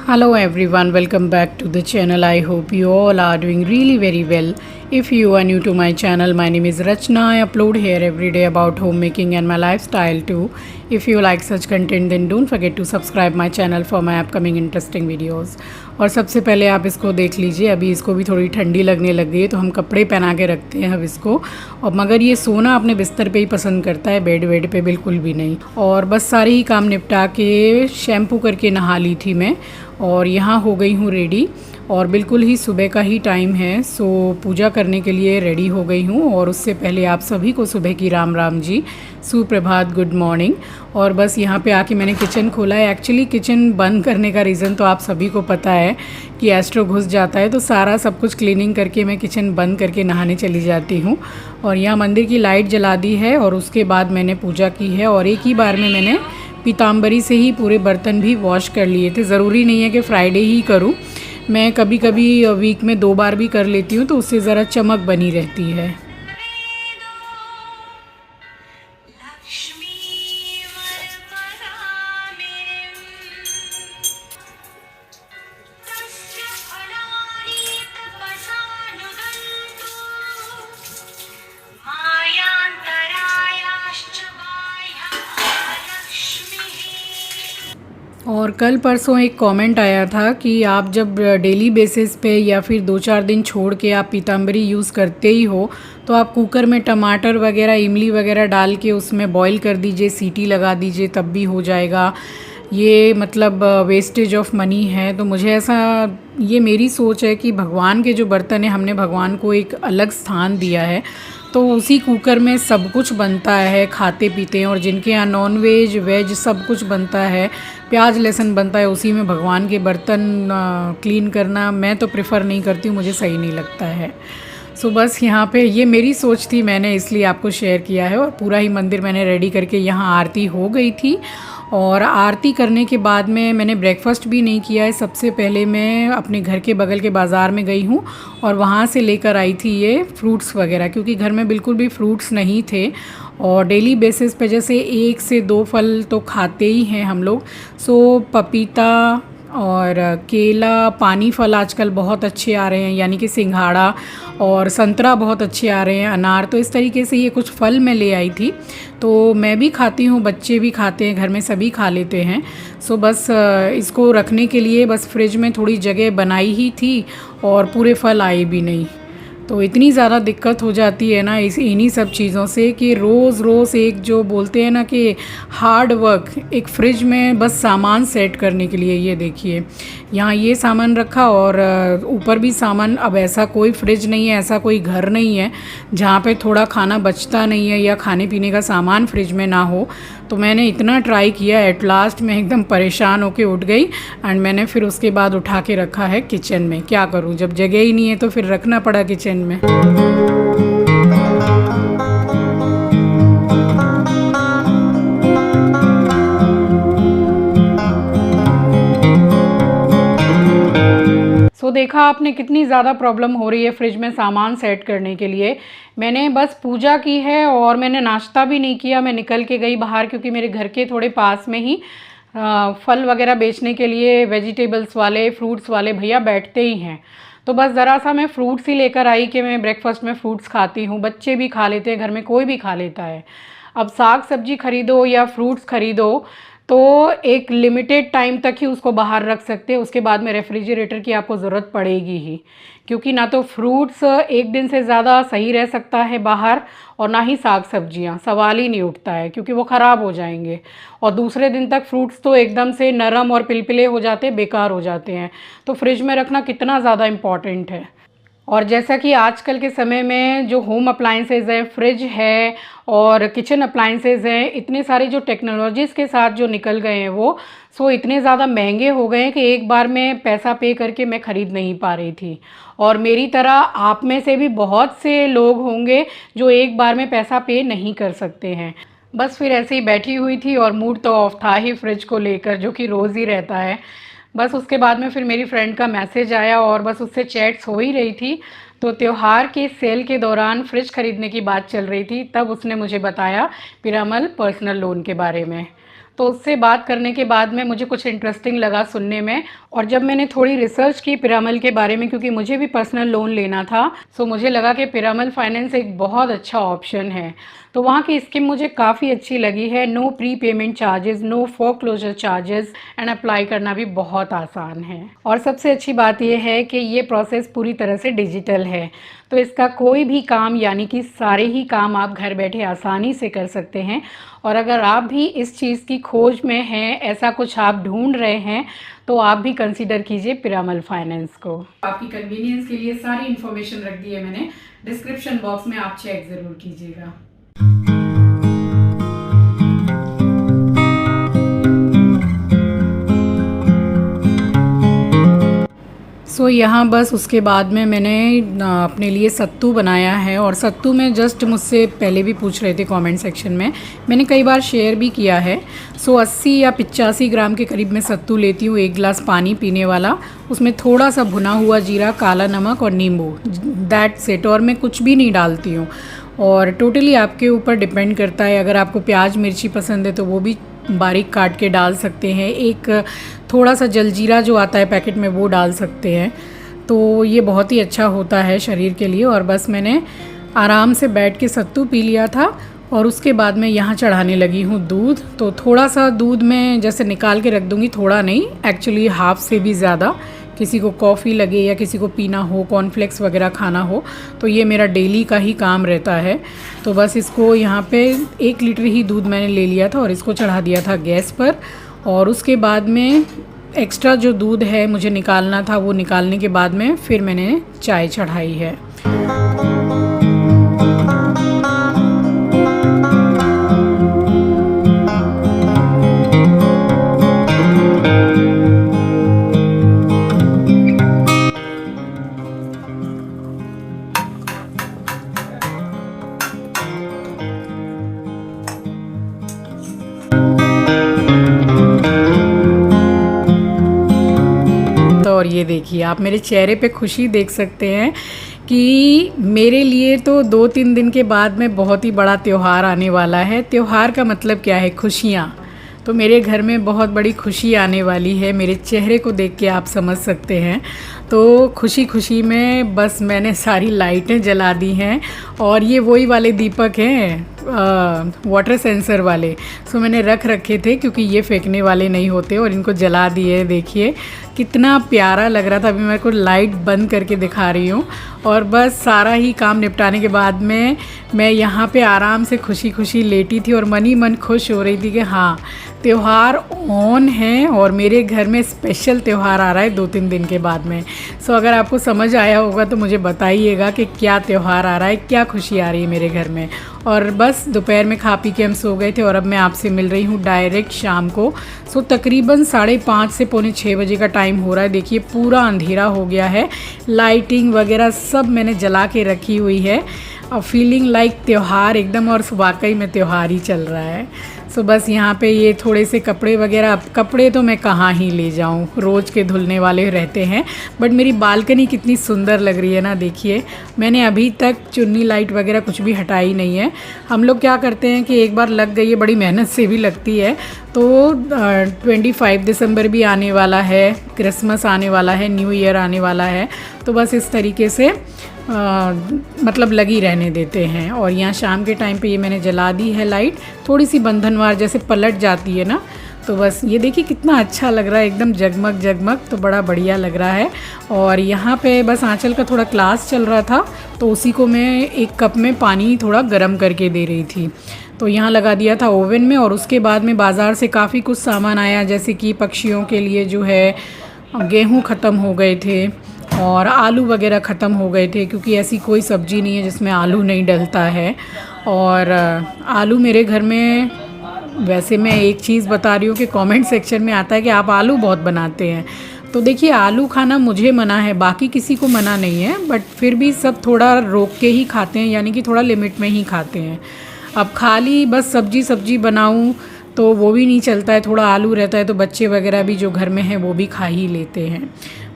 Hello everyone, welcome back to the channel. I hope you all are doing really very well. If you are new to my channel, my name is Rachna. I upload here every day about homemaking and my lifestyle too. If you like such content then don't forget to subscribe my channel for my upcoming interesting videos. और सबसे पहले आप इसको देख लीजिए, अभी इसको भी थोड़ी ठंडी लगने लग गई है तो हम कपड़े पहना के रखते हैं अब इसको। और मगर ये सोना अपने बिस्तर पे ही पसंद करता है, बेड वेड पे बिल्कुल भी नहीं। और बस सारे ही काम निपटा के शैम्पू करके नहा ली थी मैं और यहाँ हो गई हूँ रेडी। और बिल्कुल ही सुबह का ही टाइम है, सो पूजा करने के लिए रेडी हो गई हूँ। और उससे पहले आप सभी को सुबह की राम राम जी, सुप्रभात, गुड मॉर्निंग। और बस यहाँ पे आके मैंने किचन खोला है। एक्चुअली किचन बंद करने का रीज़न तो आप सभी को पता है कि एस्ट्रो घुस जाता है, तो सारा सब कुछ क्लीनिंग करके मैं किचन बंद करके नहाने चली जाती हूँ। और यहाँ मंदिर की लाइट जला दी है और उसके बाद मैंने पूजा की है। और एक ही बार में मैंने पीताम्बरी से ही पूरे बर्तन भी वॉश कर लिए थे। ज़रूरी नहीं है कि फ्राइडे ही करूँ, मैं कभी कभी वीक में 2 बार भी कर लेती हूँ, तो उससे ज़रा चमक बनी रहती है। और कल परसों एक कमेंट आया था कि आप जब डेली बेसिस पे या फिर 2-4 दिन छोड़ के आप पीताम्बरी यूज़ करते ही हो तो आप कुकर में टमाटर वगैरह, इमली वगैरह डाल के उसमें बॉईल कर दीजिए, सीटी लगा दीजिए, तब भी हो जाएगा। ये मतलब वेस्टेज ऑफ मनी है। तो मुझे ऐसा, ये मेरी सोच है कि भगवान के जो बर्तन है, हमने भगवान को एक अलग स्थान दिया है, तो उसी कुकर में सब कुछ बनता है, खाते पीते हैं। और जिनके यहाँ नॉन वेज वेज सब कुछ बनता है, प्याज लहसुन बनता है, उसी में भगवान के बर्तन क्लीन करना मैं तो प्रेफर नहीं करती हूँ, मुझे सही नहीं लगता है। सो बस यहाँ पे ये मेरी सोच थी, मैंने इसलिए आपको शेयर किया है। और पूरा ही मंदिर मैंने रेडी करके, यहाँ आरती हो गई थी। और आरती करने के बाद में मैंने ब्रेकफास्ट भी नहीं किया है। सबसे पहले मैं अपने घर के बगल के बाज़ार में गई हूँ और वहाँ से लेकर आई थी ये फ्रूट्स वगैरह, क्योंकि घर में बिल्कुल भी फ्रूट्स नहीं थे। और डेली बेसिस पे जैसे 1 से 2 फल तो खाते ही हैं हम लोग। सो पपीता और केला, पानी फल आजकल बहुत अच्छे आ रहे हैं, यानी कि सिंघाड़ा, और संतरा बहुत अच्छे आ रहे हैं, अनार। तो इस तरीके से ये कुछ फल मैं ले आई थी। तो मैं भी खाती हूँ, बच्चे भी खाते हैं, घर में सभी खा लेते हैं। सो बस इसको रखने के लिए बस फ्रिज में थोड़ी जगह बनाई ही थी और पूरे फल आए भी नहीं। तो इतनी ज़्यादा दिक्कत हो जाती है ना इन्हीं सब चीज़ों से कि रोज़ रोज़ एक जो बोलते हैं ना कि हार्ड वर्क, एक फ्रिज में बस सामान सेट करने के लिए। ये देखिए यहाँ ये सामान रखा और ऊपर भी सामान। अब ऐसा कोई फ्रिज नहीं है, ऐसा कोई घर नहीं है जहाँ पे थोड़ा खाना बचता नहीं है या खाने पीने का सामान फ्रिज में ना हो। तो मैंने इतना ट्राई किया, एट लास्ट मैं एकदम परेशान होके उठ गई एंड मैंने फिर उसके बाद उठा के रखा है किचन में। क्या करूँ, जब जगह ही नहीं है तो फिर रखना पड़ा किचन में। सो देखा आपने कितनी ज़्यादा प्रॉब्लम हो रही है फ्रिज में सामान सेट करने के लिए। मैंने बस पूजा की है और मैंने नाश्ता भी नहीं किया। मैं निकल के गई बाहर, क्योंकि मेरे घर के थोड़े पास में ही फल वगैरह बेचने के लिए वेजिटेबल्स वाले, फ्रूट्स वाले भैया बैठते ही हैं। तो बस ज़रा सा मैं फ्रूट्स ही लेकर आई कि मैं ब्रेकफास्ट में फ्रूट्स खाती हूँ, बच्चे भी खा लेते हैं, घर में कोई भी खा लेता है। अब साग सब्जी खरीदो या फ्रूट्स खरीदो तो एक लिमिटेड टाइम तक ही उसको बाहर रख सकते हैं, उसके बाद में रेफ्रिजरेटर की आपको ज़रूरत पड़ेगी ही, क्योंकि ना तो फ्रूट्स एक दिन से ज़्यादा सही रह सकता है बाहर, और ना ही साग सब्जियां, सवाल ही नहीं उठता है क्योंकि वो ख़राब हो जाएंगे। और दूसरे दिन तक फ्रूट्स तो एकदम से नरम और पिलपिले हो जाते हैं, बेकार हो जाते हैं। तो फ्रिज में रखना कितना ज़्यादा इम्पॉर्टेंट है। और जैसा कि आजकल के समय में जो होम अप्लाइंसेस हैं, फ्रिज है और किचन अप्लाइंसेस हैं, इतने सारे जो टेक्नोलॉजीज़ के साथ जो निकल गए हैं वो सो इतने ज़्यादा महंगे हो गए हैं कि एक बार में पैसा पे करके मैं ख़रीद नहीं पा रही थी। और मेरी तरह आप में से भी बहुत से लोग होंगे जो एक बार में पैसा पे नहीं कर सकते हैं। बस फिर ऐसे ही बैठी हुई थी और मूड तो ऑफ था ही फ्रिज को लेकर, जो कि रोज़ ही रहता है। बस उसके बाद में फिर मेरी फ्रेंड का मैसेज आया और बस उससे चैट्स हो ही रही थी, तो त्यौहार के सेल के दौरान फ्रिज ख़रीदने की बात चल रही थी, तब उसने मुझे बताया पीरामल पर्सनल लोन के बारे में। तो उससे बात करने के बाद में मुझे कुछ इंटरेस्टिंग लगा सुनने में, और जब मैंने थोड़ी रिसर्च की पीरामल के बारे में, क्योंकि मुझे भी पर्सनल लोन लेना था, सो मुझे लगा कि पीरामल फाइनेंस एक बहुत अच्छा ऑप्शन है। तो वहाँ की स्कीम मुझे काफ़ी अच्छी लगी है। No prepayment charges, no foreclosure charges, and apply करना भी बहुत आसान है। और सबसे अच्छी बात यह है कि ये प्रोसेस पूरी तरह से डिजिटल है, तो इसका कोई भी काम यानी कि सारे ही काम आप घर बैठे आसानी से कर सकते हैं। और अगर आप भी इस चीज़ की खोज में हैं, ऐसा कुछ आप ढूंढ रहे हैं, तो आप भी कंसीडर कीजिए पीरामल फाइनेंस को। आपकी कन्वीनियंस के लिए सारी इन्फॉर्मेशन रख दी है मैंने डिस्क्रिप्शन बॉक्स में, आप चेक ज़रूर कीजिएगा। सो यहाँ बस उसके बाद में मैंने अपने लिए सत्तू बनाया है, और सत्तू में जस्ट मुझसे पहले भी पूछ रहे थे कमेंट सेक्शन में, मैंने कई बार शेयर भी किया है। सो 80 या 85 ग्राम के करीब मैं सत्तू लेती हूँ, 1 गिलास पानी पीने वाला, उसमें थोड़ा सा भुना हुआ जीरा, काला नमक और नींबू, दैट्स इट। और मैं कुछ भी नहीं डालती हूँ, और टोटली आपके ऊपर डिपेंड करता है। अगर आपको प्याज मिर्ची पसंद है तो वो भी बारीक काट के डाल सकते हैं, एक थोड़ा सा जलजीरा जो आता है पैकेट में वो डाल सकते हैं, तो ये बहुत ही अच्छा होता है शरीर के लिए। और बस मैंने आराम से बैठ के सत्तू पी लिया था, और उसके बाद मैं यहाँ चढ़ाने लगी हूँ दूध। तो थोड़ा सा दूध मैं जैसे निकाल के रख दूँगी, थोड़ा नहीं, एक्चुअली हाफ़ से भी ज़्यादा। किसी को कॉफ़ी लगे या किसी को पीना हो, कॉर्नफ्लेक्स वगैरह खाना हो, तो ये मेरा डेली का ही काम रहता है। तो बस इसको यहाँ पे 1 लीटर ही दूध मैंने ले लिया था और इसको चढ़ा दिया था गैस पर। और उसके बाद में एक्स्ट्रा जो दूध है मुझे निकालना था, वो निकालने के बाद में फिर मैंने चाय चढ़ाई है। और ये देखिए, आप मेरे चेहरे पे खुशी देख सकते हैं कि मेरे लिए तो 2-3 दिन के बाद में बहुत ही बड़ा त्यौहार आने वाला है। त्यौहार का मतलब क्या है? खुशियाँ। तो मेरे घर में बहुत बड़ी खुशी आने वाली है, मेरे चेहरे को देख के आप समझ सकते हैं। तो खुशी खुशी में बस मैंने सारी लाइटें जला दी हैं, और ये वही वाले दीपक हैं वाटर सेंसर वाले, सो मैंने रख रखे थे क्योंकि ये फेंकने वाले नहीं होते, और इनको जला दिए। देखिए कितना प्यारा लग रहा था। अभी मैं को लाइट बंद करके दिखा रही हूँ, और बस सारा ही काम निपटाने के बाद में मैं यहाँ पे आराम से खुशी खुशी लेटी थी, और मन ही मन खुश हो रही थी कि हाँ, त्यौहार ऑन है और मेरे घर में स्पेशल त्यौहार आ रहा है 2-3 दिन के बाद में। सो अगर आपको समझ आया होगा तो मुझे बताइएगा कि क्या त्यौहार आ रहा है, क्या खुशी आ रही है मेरे घर में। और बस दोपहर में खा पी के हम सो गए थे, और अब मैं आपसे मिल रही हूँ डायरेक्ट शाम को। सो तकरीबन 5:30 से पौने 6 बजे का टाइम हो रहा है। देखिए पूरा अंधेरा हो गया है, लाइटिंग वगैरह सब मैंने जला के रखी हुई है, और फीलिंग लाइक त्यौहार एकदम, और वाकई में त्यौहार ही चल रहा है। सो बस यहाँ पे ये थोड़े से कपड़े वगैरह, अब कपड़े तो मैं कहाँ ही ले जाऊँ, रोज़ के धुलने वाले रहते हैं। बट मेरी बालकनी कितनी सुंदर लग रही है ना, देखिए। मैंने अभी तक चुन्नी लाइट वगैरह कुछ भी हटाई नहीं है। हम लोग क्या करते हैं कि एक बार लग गई है, बड़ी मेहनत से भी लगती है। तो 25 दिसंबर भी आने वाला है, क्रिसमस आने वाला है, न्यू ईयर आने वाला है, तो बस इस तरीके से मतलब लगी रहने देते हैं। और यहाँ शाम के टाइम पे ये मैंने जला दी है लाइट, थोड़ी सी बंधनवार जैसे पलट जाती है ना, तो बस ये देखिए कितना अच्छा लग रहा है, एकदम जगमग जगमग, तो बड़ा बढ़िया लग रहा है। और यहाँ पे बस आंचल का थोड़ा क्लास चल रहा था, तो उसी को मैं एक कप में पानी थोड़ा गर्म करके दे रही थी। तो यहाँ लगा दिया था ओवन में। और उसके बाद में बाज़ार से काफ़ी कुछ सामान आया, जैसे कि पक्षियों के लिए जो है गेहूँ ख़त्म हो गए थे और आलू वगैरह ख़त्म हो गए थे, क्योंकि ऐसी कोई सब्ज़ी नहीं है जिसमें आलू नहीं डलता है। और आलू मेरे घर में, वैसे मैं एक चीज़ बता रही हूँ कि कमेंट सेक्शन में आता है कि आप आलू बहुत बनाते हैं, तो देखिए आलू खाना मुझे मना है, बाकी किसी को मना नहीं है, बट फिर भी सब थोड़ा रोक के ही खाते हैं, यानी कि थोड़ा लिमिट में ही खाते हैं। अब खाली बस सब्जी बनाऊँ तो वो भी नहीं चलता है, थोड़ा आलू रहता है तो बच्चे वगैरह भी जो घर में हैं वो भी खा ही लेते हैं।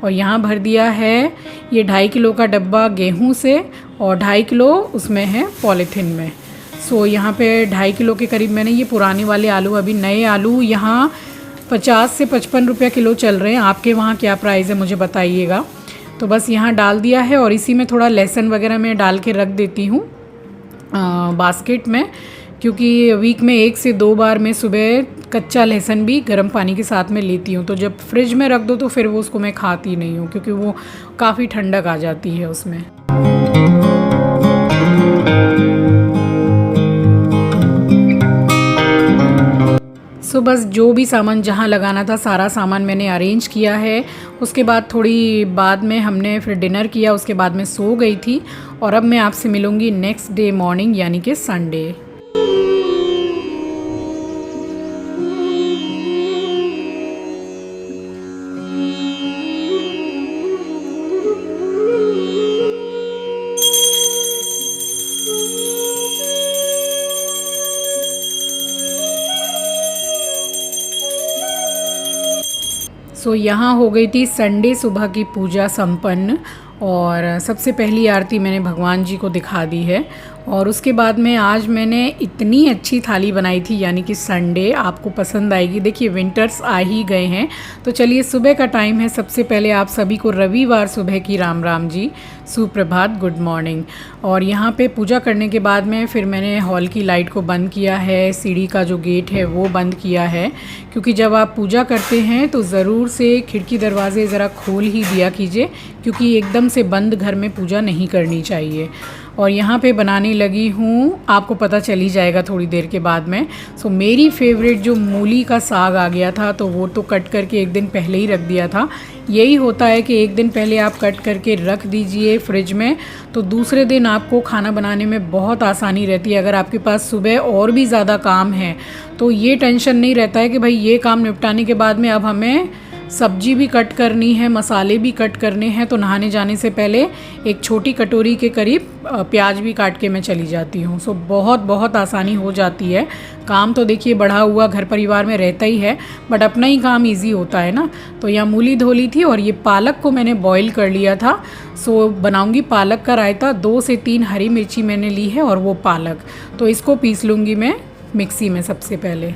और यहाँ भर दिया है ये 2.5 किलो का डब्बा गेहूं से, और 2.5 किलो उसमें है पॉलीथीन में। सो यहाँ पे 2.5 किलो के करीब मैंने ये पुराने वाले आलू, अभी नए आलू यहाँ 50 से 55 रुपये किलो चल रहे हैं। आपके वहाँ क्या प्राइस है मुझे बताइएगा। तो बस यहाँ डाल दिया है, और इसी में थोड़ा लहसुन वगैरह मैं डाल के रख देती हूँ बास्केट में, क्योंकि वीक में 1 से 2 बार मैं सुबह कच्चा लहसुन भी गर्म पानी के साथ में लेती हूँ। तो जब फ्रिज में रख दो तो फिर वो उसको मैं खाती नहीं हूँ, क्योंकि वो काफ़ी ठंडक आ जाती है उसमें। सो बस जो भी सामान जहाँ लगाना था सारा सामान मैंने अरेंज किया है। उसके बाद थोड़ी बाद में हमने फिर डिनर किया, उसके बाद मैं सो गई थी। और अब मैं आपसे मिलूँगी नेक्स्ट डे मॉर्निंग, यानी कि संडे। सो यहाँ हो गई थी संडे सुबह की पूजा संपन्न, और सबसे पहली आरती मैंने भगवान जी को दिखा दी है। और उसके बाद में आज मैंने इतनी अच्छी थाली बनाई थी, यानी कि संडे आपको पसंद आएगी। देखिए विंटर्स आ ही गए हैं, तो चलिए सुबह का टाइम है। सबसे पहले आप सभी को रविवार सुबह की राम राम जी, सुप्रभात, गुड मॉर्निंग। और यहाँ पे पूजा करने के बाद में फिर मैंने हॉल की लाइट को बंद किया है, सीढ़ी का जो गेट है वो बंद किया है, क्योंकि जब आप पूजा करते हैं तो ज़रूर से खिड़की दरवाजे ज़रा खोल ही दिया कीजिए, क्योंकि एकदम से बंद घर में पूजा नहीं करनी चाहिए। और यहाँ पे बनाने लगी हूँ, आपको पता चल ही जाएगा थोड़ी देर के बाद में। सो मेरी फेवरेट जो मूली का साग आ गया था, तो वो तो कट करके एक दिन पहले ही रख दिया था। यही होता है कि एक दिन पहले आप कट करके रख दीजिए फ्रिज में, तो दूसरे दिन आपको खाना बनाने में बहुत आसानी रहती है। अगर आपके पास सुबह और भी ज़्यादा काम है तो ये टेंशन नहीं रहता है कि भाई ये काम निपटाने के बाद में अब हमें सब्जी भी कट करनी है, मसाले भी कट करने हैं। तो नहाने जाने से पहले एक छोटी कटोरी के करीब प्याज भी काट के मैं चली जाती हूँ। सो बहुत आसानी हो जाती है। काम तो देखिए बढ़ा हुआ घर परिवार में रहता ही है, बट अपना ही काम इजी होता है ना। तो यहाँ मूली धो ली थी, और ये पालक को मैंने बॉईल कर लिया था। सो बनाऊँगी पालक का रायता। 2 से 3 हरी मिर्ची मैंने ली है, और वो पालक, तो इसको पीस लूँगी मैं मिक्सी में सबसे पहले।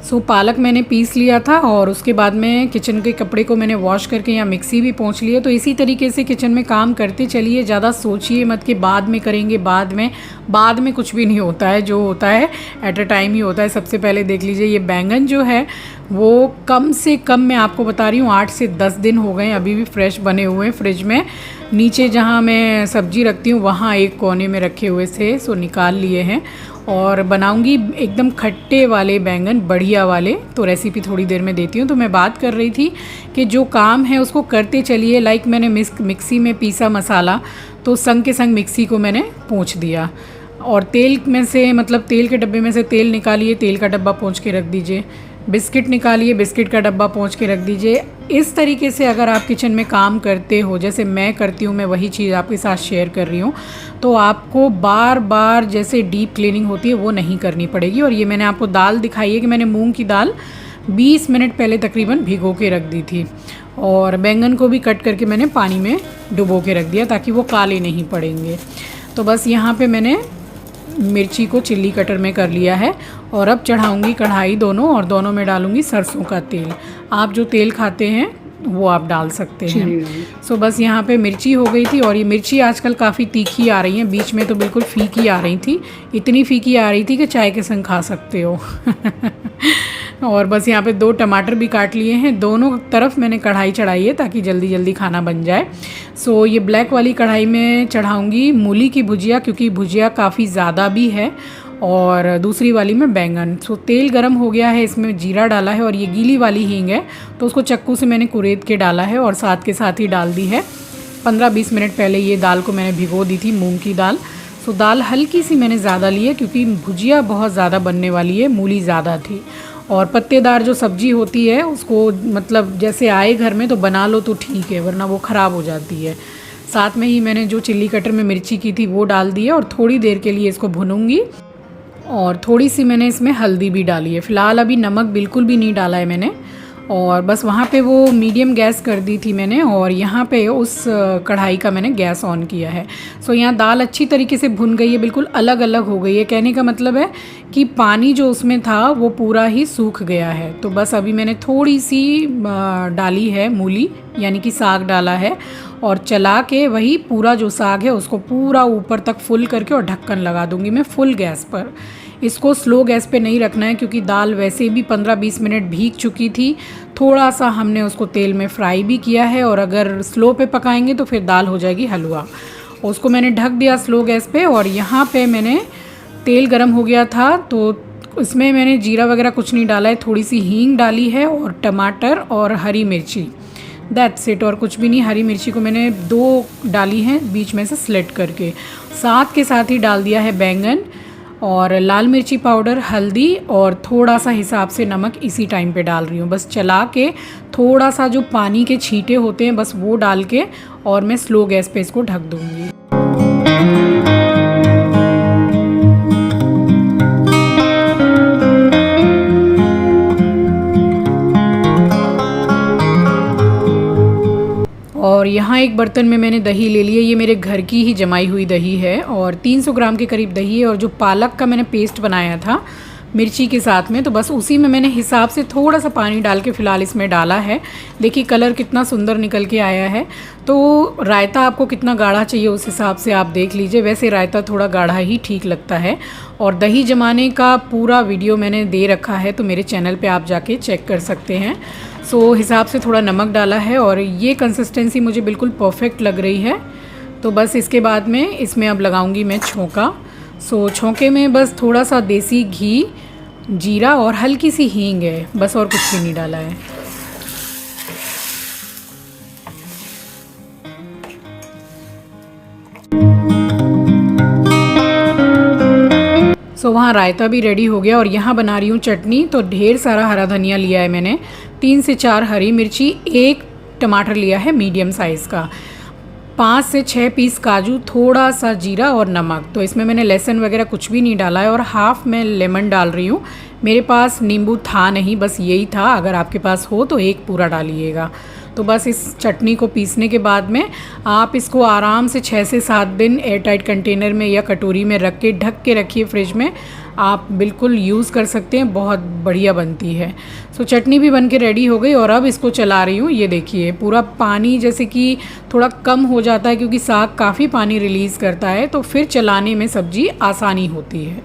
सो पालक मैंने पीस लिया था, और उसके बाद में किचन के कपड़े को मैंने वॉश करके यहाँ मिक्सी भी पोंछ लिया। तो इसी तरीके से किचन में काम करते चलिए, ज़्यादा सोचिए मत कि बाद में करेंगे। बाद में कुछ भी नहीं होता है, जो होता है एट अ टाइम ही होता है। सबसे पहले देख लीजिए ये बैंगन जो है वो कम से कम, मैं आपको बता रही हूँ, 8 से 10 दिन हो गए, अभी भी फ्रेश बने हुए हैं फ्रिज में। नीचे जहाँ मैं सब्जी रखती हूँ वहाँ एक कोने में रखे हुए थे, सो निकाल लिए हैं। और बनाऊंगी एकदम खट्टे वाले बैंगन, बढ़िया वाले। तो रेसिपी थोड़ी देर में देती हूँ। तो मैं बात कर रही थी कि जो काम है उसको करते चलिए। लाइक मैंने मिक्सी में पीसा मसाला, तो संग के संग मिक्सी को मैंने पोंछ दिया। और तेल में से, मतलब तेल के डब्बे में से तेल निकालिए, तेल का डब्बा पोंछ के रख दीजिए। बिस्किट निकालिए, बिस्किट का डब्बा पोंछ के रख दीजिए। इस तरीके से अगर आप किचन में काम करते हो, जैसे मैं करती हूँ, मैं वही चीज़ आपके साथ शेयर कर रही हूँ, तो आपको बार बार जैसे डीप क्लीनिंग होती है वो नहीं करनी पड़ेगी। और ये मैंने आपको दाल दिखाई है कि मैंने मूंग की दाल 20 मिनट पहले तकरीबन भिगो के रख दी थी। और बैंगन को भी कट करके मैंने पानी में डुबो के रख दिया ताकि वो काले नहीं पड़ेंगे। तो बस यहाँ पे मैंने मिर्ची को चिल्ली कटर में कर लिया है और अब चढ़ाऊँगी कढ़ाई दोनों, और दोनों में डालूँगी सरसों का तेल। आप जो तेल खाते हैं वो आप डाल सकते हैं। सो बस यहाँ पे मिर्ची हो गई थी, और ये मिर्ची आजकल काफ़ी तीखी आ रही हैं, बीच में तो बिल्कुल फीकी आ रही थी, इतनी फीकी आ रही थी कि चाय के संग खा सकते हो। और बस यहाँ पे 2 टमाटर भी काट लिए हैं, दोनों तरफ मैंने कढ़ाई चढ़ाई है ताकि जल्दी जल्दी खाना बन जाए। सो ये ब्लैक वाली कढ़ाई में चढ़ाऊँगी मूली की भुजिया, क्योंकि भुजिया काफ़ी ज़्यादा भी है, और दूसरी वाली में बैंगन। सो तेल गरम हो गया है, इसमें जीरा डाला है, और ये गीली वाली हींग है तो उसको चक्कू से मैंने कुरेद के डाला है और साथ के साथ ही डाल दी है। 15-20 मिनट पहले ये दाल को मैंने भिगो दी थी, मूंग की दाल। सो दाल हल्की सी मैंने ज़्यादा ली है क्योंकि भुजिया बहुत ज़्यादा बनने वाली है, मूली ज़्यादा थी। और पत्तेदार जो सब्ज़ी होती है उसको मतलब जैसे आए घर में तो बना लो तो ठीक है, वरना वो ख़राब हो जाती है। साथ में ही मैंने जो चिल्ली कटर में मिर्ची की थी वो डाल दी है, और थोड़ी देर के लिए इसको भूनूंगी। और थोड़ी सी मैंने इसमें हल्दी भी डाली है, फ़िलहाल अभी नमक बिल्कुल भी नहीं डाला है मैंने। और बस वहाँ पे वो मीडियम गैस कर दी थी मैंने, और यहाँ पे उस कढ़ाई का मैंने गैस ऑन किया है। सो यहाँ दाल अच्छी तरीके से भुन गई है, बिल्कुल अलग अलग हो गई है। कहने का मतलब है कि पानी जो उसमें था वो पूरा ही सूख गया है। तो बस अभी मैंने थोड़ी सी डाली है मूली, यानी कि साग डाला है, और चला के वही पूरा जो साग है उसको पूरा ऊपर तक फुल करके और ढक्कन लगा दूंगी मैं फुल गैस पर। इसको स्लो गैस पे नहीं रखना है क्योंकि दाल वैसे भी 15-20 मिनट भीग चुकी थी। थोड़ा सा हमने उसको तेल में फ्राई भी किया है, और अगर स्लो पे पकाएंगे तो फिर दाल हो जाएगी हलवा। उसको मैंने ढक दिया स्लो गैस पे, और यहाँ पे मैंने तेल गरम हो गया था तो इसमें मैंने जीरा वगैरह कुछ नहीं डाला है, थोड़ी सी हींग डाली है और टमाटर और हरी मिर्ची, दैट्स इट। और कुछ भी नहीं। हरी मिर्ची को मैंने 2 डाली हैं बीच में से स्लिट करके। साथ के साथ ही डाल दिया है बैंगन, और लाल मिर्ची पाउडर, हल्दी और थोड़ा सा हिसाब से नमक इसी टाइम पे डाल रही हूँ। बस चला के थोड़ा सा जो पानी के छींटे होते हैं बस वो डाल के, और मैं स्लो गैस पे इसको ढक दूँगी। और यहाँ एक बर्तन में मैंने दही ले ली है, ये मेरे घर की ही जमाई हुई दही है, और 300 ग्राम के करीब दही है। और जो पालक का मैंने पेस्ट बनाया था मिर्ची के साथ में, तो बस उसी में मैंने हिसाब से थोड़ा सा पानी डाल के फ़िलहाल इसमें डाला है। देखिए कलर कितना सुंदर निकल के आया है। तो रायता आपको कितना गाढ़ा चाहिए उस हिसाब से आप देख लीजिए, वैसे रायता थोड़ा गाढ़ा ही ठीक लगता है। और दही जमाने का पूरा वीडियो मैंने दे रखा है, तो मेरे चैनल पे आप जाके चेक कर सकते हैं। सो हिसाब से थोड़ा नमक डाला है, और ये कंसिस्टेंसी मुझे बिल्कुल परफेक्ट लग रही है। तो बस इसके बाद में इसमें अब लगाऊंगी मैं छोंका। सो छोंके में बस थोड़ा सा देसी घी, जीरा और हल्की सी हींग है, बस और कुछ भी नहीं डाला है। सो वहाँ रायता भी रेडी हो गया, और यहाँ बना रही हूँ चटनी। तो ढेर सारा हरा धनिया लिया है मैंने, 3 से 4 हरी मिर्ची, 1 टमाटर लिया है मीडियम साइज़ का, 5 से 6 पीस काजू, थोड़ा सा जीरा और नमक। तो इसमें मैंने लहसुन वगैरह कुछ भी नहीं डाला है, और हाफ़ मैं लेमन डाल रही हूँ। मेरे पास नींबू था नहीं, बस यही था, अगर आपके पास हो तो 1 पूरा डालिएगा। तो बस इस चटनी को पीसने के बाद में आप इसको आराम से 6 से 7 दिन एयरटाइट कंटेनर में या कटोरी में रख के ढक के रखिए फ्रिज में, आप बिल्कुल यूज़ कर सकते हैं, बहुत बढ़िया बनती है। सो चटनी भी बन के रेडी हो गई, और अब इसको चला रही हूँ। ये देखिए पूरा पानी जैसे कि थोड़ा कम हो जाता है क्योंकि साग काफ़ी पानी रिलीज़ करता है, तो फिर चलाने में सब्ज़ी आसानी होती है।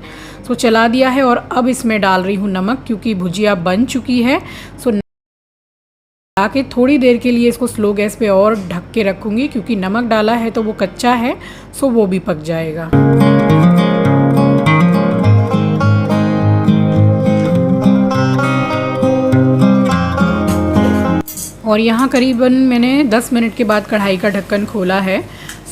सो चला दिया है, और अब इसमें डाल रही हूँ नमक क्योंकि भुजिया बन चुकी है। सो डाल थोड़ी देर के लिए इसको स्लो गैस पे और ढक के रखूँगी, क्योंकि नमक डाला है तो वो कच्चा है, सो वो भी पक जाएगा। और यहाँ करीबन मैंने 10 मिनट के बाद कढ़ाई का ढक्कन खोला है।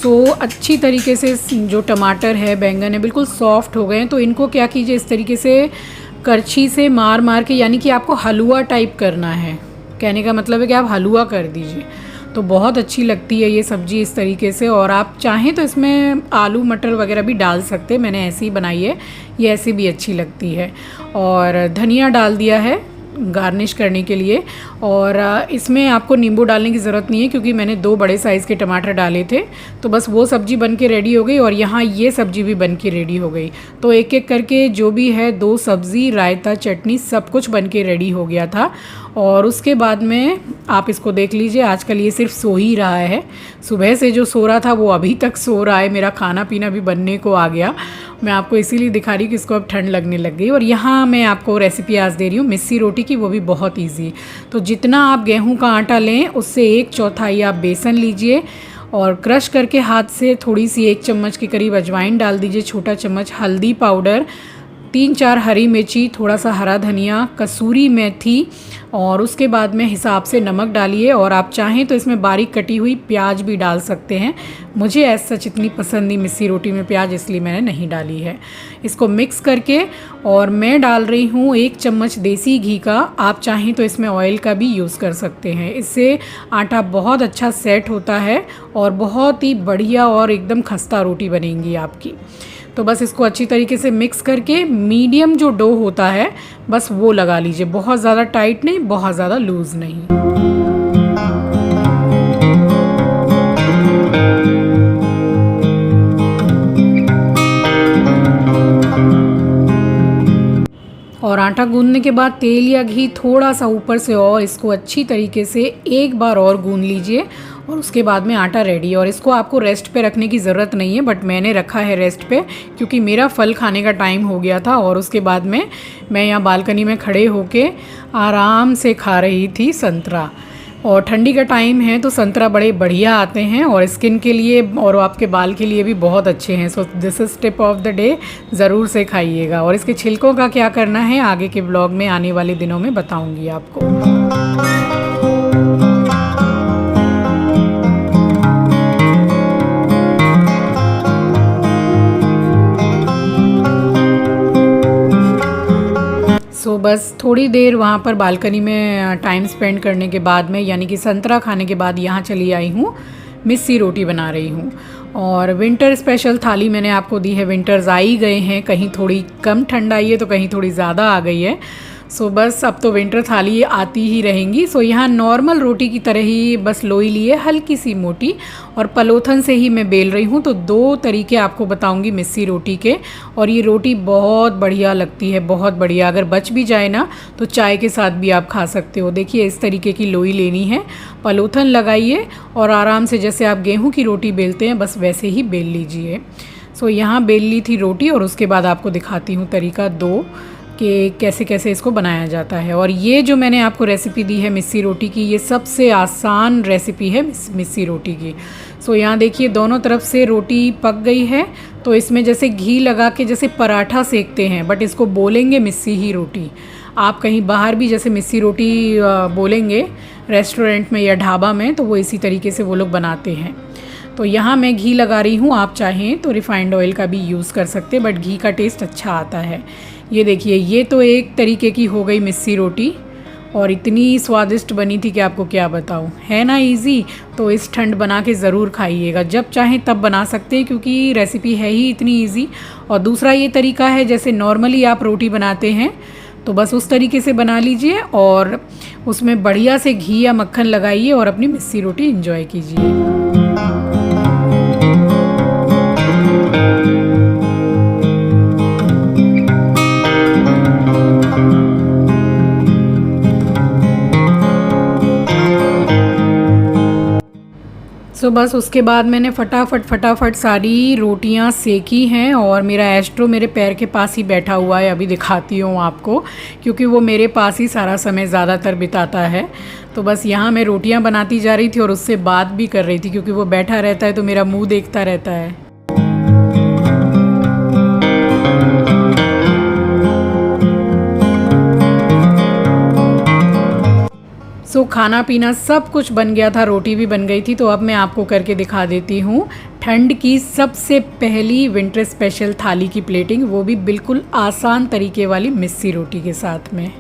सो अच्छी तरीके से जो टमाटर है, बैंगन है, बिल्कुल सॉफ्ट हो गए हैं। तो इनको क्या कीजिए, इस तरीके से करछी से मार मार के, यानी कि आपको हलवा टाइप करना है, कहने का मतलब है कि आप हलवा कर दीजिए, तो बहुत अच्छी लगती है ये सब्ज़ी इस तरीके से। और आप चाहें तो इसमें आलू मटर वगैरह भी डाल सकते हैं, मैंने ऐसे ही बनाई है, ये ऐसे भी अच्छी लगती है। और धनिया डाल दिया है, गार्निश करने के लिए। और इसमें आपको नींबू डालने की ज़रूरत नहीं है क्योंकि मैंने 2 बड़े साइज़ के टमाटर डाले थे। तो बस वो सब्ज़ी बन के रेडी हो गई और यहाँ ये सब्ज़ी भी बन के रेडी हो गई। तो एक एक करके जो भी है 2 सब्ज़ी, रायता, चटनी सब कुछ बन के रेडी हो गया था। और उसके बाद में आप इसको देख लीजिए, आजकल ये सिर्फ सो ही रहा है। सुबह से जो सो रहा था वो अभी तक सो रहा है। मेरा खाना पीना भी बनने को आ गया। मैं आपको इसीलिए दिखा रही हूँ कि इसको अब ठंड लगने लग गई। और यहाँ मैं आपको रेसिपी आज दे रही हूँ मिस्सी रोटी की, वो भी बहुत ईजी। तो जितना आप गेहूँ का आटा लें उससे 1/4 आप बेसन लीजिए और क्रश करके हाथ से थोड़ी सी 1 चम्मच के करीब अजवाइन डाल दीजिए, छोटा चम्मच हल्दी पाउडर, 3-4 हरी मिर्ची, थोड़ा सा हरा धनिया, कसूरी मेथी और उसके बाद में हिसाब से नमक डालिए। और आप चाहें तो इसमें बारीक कटी हुई प्याज भी डाल सकते हैं। मुझे ऐसा सच इतनी पसंद नहीं मिस्सी रोटी में प्याज, इसलिए मैंने नहीं डाली है। इसको मिक्स करके और मैं डाल रही हूँ 1 चम्मच देसी घी का। आप चाहें तो इसमें ऑयल का भी यूज़ कर सकते हैं। इससे आटा बहुत अच्छा सेट होता है और बहुत ही बढ़िया और एकदम खस्ता रोटी बनेगी आपकी। तो बस इसको अच्छी तरीके से मिक्स करके मीडियम जो डो होता है बस वो लगा लीजिए, बहुत ज़्यादा टाइट नहीं, बहुत ज़्यादा लूज़ नहीं। और आटा गूंदने के बाद तेल या घी थोड़ा सा ऊपर से और इसको अच्छी तरीके से एक बार और गूंद लीजिए और उसके बाद में आटा रेडी। और इसको आपको रेस्ट पे रखने की ज़रूरत नहीं है, बट मैंने रखा है रेस्ट पे क्योंकि मेरा फल खाने का टाइम हो गया था। और उसके बाद में मैं यहाँ बालकनी में खड़े होके आराम से खा रही थी संतरा। और ठंडी का टाइम है तो संतरा बड़े बढ़िया आते हैं और स्किन के लिए और आपके बाल के लिए भी बहुत अच्छे हैं। So this is tip of the day, ज़रूर से खाइएगा। और इसके छिलकों का क्या करना है आगे के ब्लॉग में आने वाले दिनों में बताऊंगी आपको। सो बस थोड़ी देर वहाँ पर बालकनी में टाइम स्पेंड करने के बाद में, यानी कि संतरा खाने के बाद यहाँ चली आई हूँ मिस्सी रोटी बना रही हूँ। और विंटर स्पेशल थाली मैंने आपको दी है। विंटर्स आ ही गए हैं, कहीं थोड़ी कम ठंड आई है तो कहीं थोड़ी ज़्यादा आ गई है। सो बस अब तो विंटर थाली आती ही रहेंगी। सो यहाँ नॉर्मल रोटी की तरह ही बस लोई लिए, हल्की सी मोटी, और पलोथन से ही मैं बेल रही हूँ। तो 2 तरीके आपको बताऊँगी मिस्सी रोटी के। और ये रोटी बहुत बढ़िया लगती है, बहुत बढ़िया। अगर बच भी जाए ना तो चाय के साथ भी आप खा सकते हो। देखिए इस तरीके की लोई लेनी है, पलोथन लगाइए और आराम से जैसे आप गेहूँ की रोटी बेलते हैं बस वैसे ही बेल लीजिए। सो यहाँ बेल ली थी रोटी और उसके बाद आपको दिखाती हूँ तरीका 2 कि कैसे कैसे इसको बनाया जाता है। और ये जो मैंने आपको रेसिपी दी है मिस्सी रोटी की, ये सबसे आसान रेसिपी है मिस्सी रोटी की। सो यहाँ देखिए दोनों तरफ से रोटी पक गई है। तो इसमें जैसे घी लगा के जैसे पराठा सेकते हैं, बट इसको बोलेंगे मिस्सी ही रोटी। आप कहीं बाहर भी जैसे मिस्सी रोटी बोलेंगे रेस्टोरेंट में या ढाबा में, तो वो इसी तरीके से वो लोग बनाते हैं। तो यहाँ मैं घी लगा रही हूँ, आप चाहें तो रिफाइंड ऑयल का भी यूज़ कर सकते हैं, बट घी का टेस्ट अच्छा आता है। ये देखिए ये तो एक तरीके की हो गई मिस्सी रोटी और इतनी स्वादिष्ट बनी थी कि आपको क्या बताऊँ। है ना इजी? तो इस ठंड बना के ज़रूर खाइएगा, जब चाहें तब बना सकते हैं क्योंकि रेसिपी है ही इतनी इजी। और दूसरा ये तरीका है जैसे नॉर्मली आप रोटी बनाते हैं तो बस उस तरीके से बना लीजिए और उसमें बढ़िया से घी या मक्खन लगाइए और अपनी मिस्सी रोटी एंजॉय कीजिए। सो बस उसके बाद मैंने फटाफट सारी रोटियां सेकी हैं और मेरा एस्ट्रो मेरे पैर के पास ही बैठा हुआ है। अभी दिखाती हूँ आपको क्योंकि वो मेरे पास ही सारा समय ज़्यादातर बिताता है। तो बस यहाँ मैं रोटियां बनाती जा रही थी और उससे बात भी कर रही थी क्योंकि वो बैठा रहता है तो मेरा मुँह देखता रहता है। सो खाना पीना सब कुछ बन गया था, रोटी भी बन गई थी। तो अब मैं आपको करके दिखा देती हूँ ठंड की सबसे पहली विंटर स्पेशल थाली की प्लेटिंग, वो भी बिल्कुल आसान तरीके वाली मिस्सी रोटी के साथ में।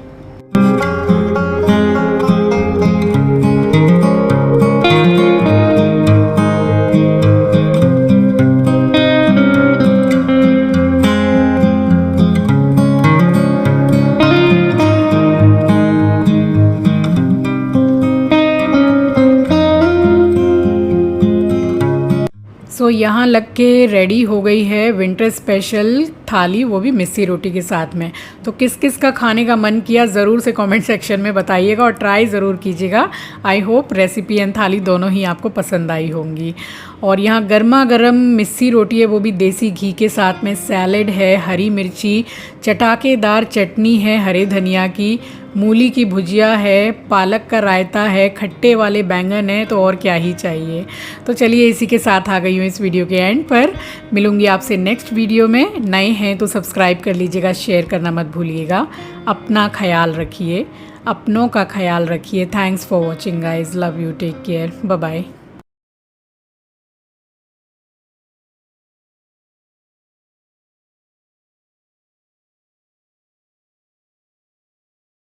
लग के रेडी हो गई है विंटर स्पेशल थाली, वो भी मिस्सी रोटी के साथ में। तो किस किस का खाने का मन किया ज़रूर से कमेंट सेक्शन में बताइएगा और ट्राई ज़रूर कीजिएगा। आई होप रेसिपी एंड थाली दोनों ही आपको पसंद आई होंगी। और यहाँ गर्मा गर्म मिस्सी रोटी है, वो भी देसी घी के साथ में, सैलेड है, हरी मिर्ची, चटाकेदार चटनी है हरे धनिया की, मूली की भुजिया है, पालक का रायता है, खट्टे वाले बैंगन है, तो और क्या ही चाहिए। तो चलिए इसी के साथ आ गई हूँ इस वीडियो के एंड पर। मिलूंगी आपसे नेक्स्ट वीडियो में। नए हैं तो सब्सक्राइब कर लीजिएगा, शेयर करना मत भूलिएगा। अपना ख्याल रखिए, अपनों का ख्याल रखिए। Thanks for watching guys, love you, take care, bye bye.